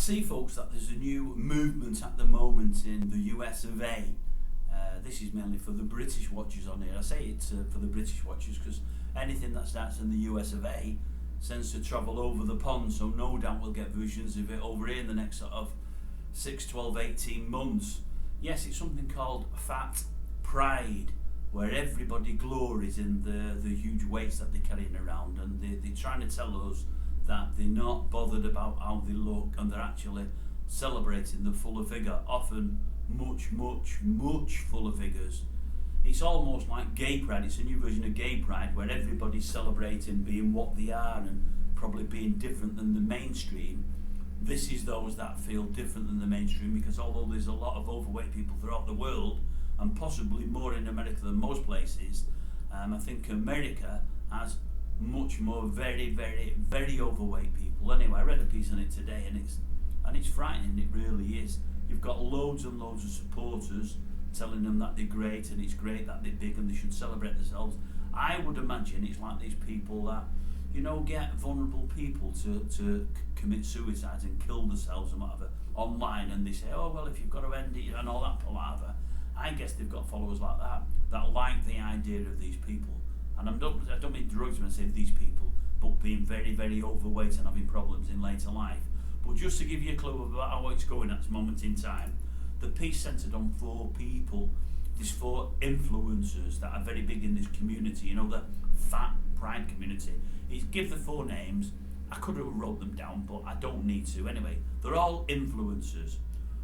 see, folks, that there's a new movement at the moment in the USof A. This is mainly for the British watchers on here. I say it for the British watchers because anything that starts in the USof A tends to travel over the pond, so no doubt we'll get versions of it over here in the next sort of 6, 12, 18 months. Yes, it's something called Fat Pride, where everybody glories in the huge weights that they're carrying around, and they're trying to tell us that they're not bothered about how they look, and they're actually celebrating the fuller figure, often much fuller figures. It's almost like gay pride. It's a new version of gay pride where everybody's celebrating being what they are and probably being different than the mainstream. This is those that feel different than the mainstream, because although there's a lot of overweight people throughout the world, and possibly more in America than most places, I think America has much more very overweight people. Anyway, I read a piece on it today, and it's frightening. It really is. You've got loads and loads of supporters telling them that they're great, and it's great that they're big and they should celebrate themselves. I would imagine it's like these people that, get vulnerable people to commit suicide and kill themselves and whatever online, and they say, oh well, if you've got to end it and all that palaver. I guess they've got followers like that like the idea of these people. And I don't mean drugs when I say these people, but being very overweight and having problems in later life. But just to give you a clue about how it's going at this moment in time, the piece centred on 4 people. There's 4 influencers that are very big in this community, the Fat Pride community. Give the 4 names. I could have wrote them down, but I don't need to. Anyway, they're all influencers.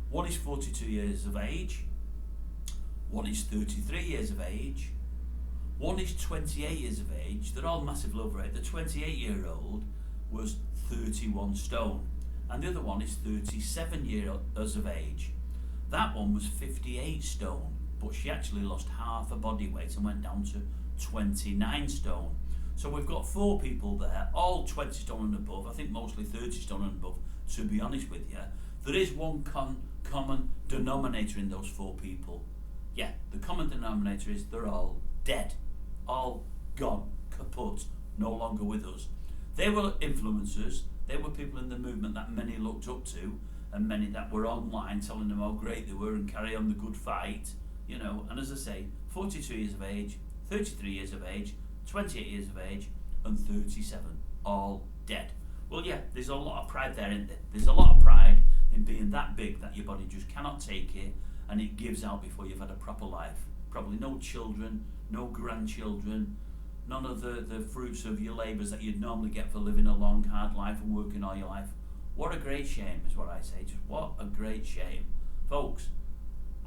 One is 42 years of age. One is 33 years of age. One is 28 years of age. They're all massively overweight. The 28-year-old was 31 stone. And the other one is 37 years of age. That one was 58 stone, but she actually lost half her body weight and went down to 29 stone. So we've got 4 people there, all 20 stone and above. I think mostly 30 stone and above, to be honest with you. There is one common denominator in those 4 people. Yeah, the common denominator is they're all dead, all gone, kaput, no longer with us. They were influencers. They were people in the movement that many looked up to, and many that were online telling them how great they were and carry on the good fight, And as I say, 42 years of age, 33 years of age, 28 years of age, and 37, all dead. Well, yeah, there's a lot of pride there, isn't there? There's a lot of pride in being that big that your body just cannot take it, and it gives out before you've had a proper life. Probably no children, no grandchildren, none of the fruits of your labours that you'd normally get for living a long, hard life and working all your life. What a great shame is what I say. Just what a great shame. Folks,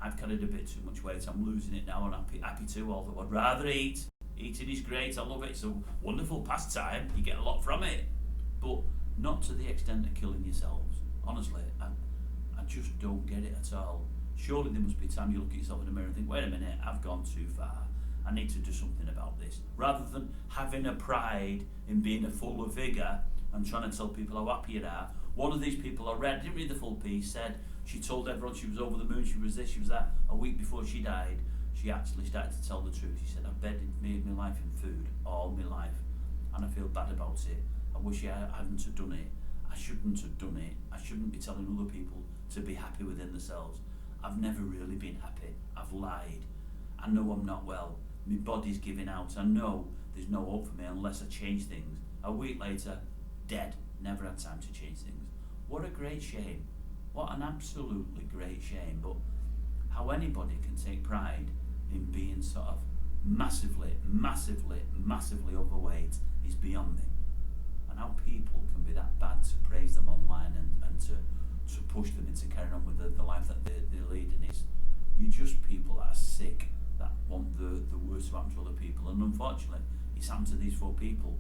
I've carried a bit too much weight. I'm losing it now, and I'm happy to, although I'd rather eat. Eating is great. I love it. It's a wonderful pastime. You get a lot from it. But not to the extent of killing yourselves. Honestly, I just don't get it at all. Surely there must be a time you look at yourself in the mirror and think, wait a minute, I've gone too far. I need to do something about this. Rather than having a pride in being a fuller figure and trying to tell people how happy you are. One of these people I read, didn't read the full piece, said she told everyone she was over the moon, she was this, she was that. A week before she died, she actually started to tell the truth. She said, I've made my life in food all my life, and I feel bad about it. I wish I hadn't have done it. I shouldn't have done it. I shouldn't be telling other people to be happy within themselves. I've never really been happy. I've lied. I know I'm not well. My body's giving out. I know there's no hope for me unless I change things. A week later, dead. Never had time to change things. What a great shame. What an absolutely great shame. But how anybody can take pride in being sort of massively overweight is beyond me. And how people can be that bad to praise them online and to push them into carrying on with the life that they're leading is, you're just people that are sick, that want the worst of happen to other people. And unfortunately, it's happened to these 4 people.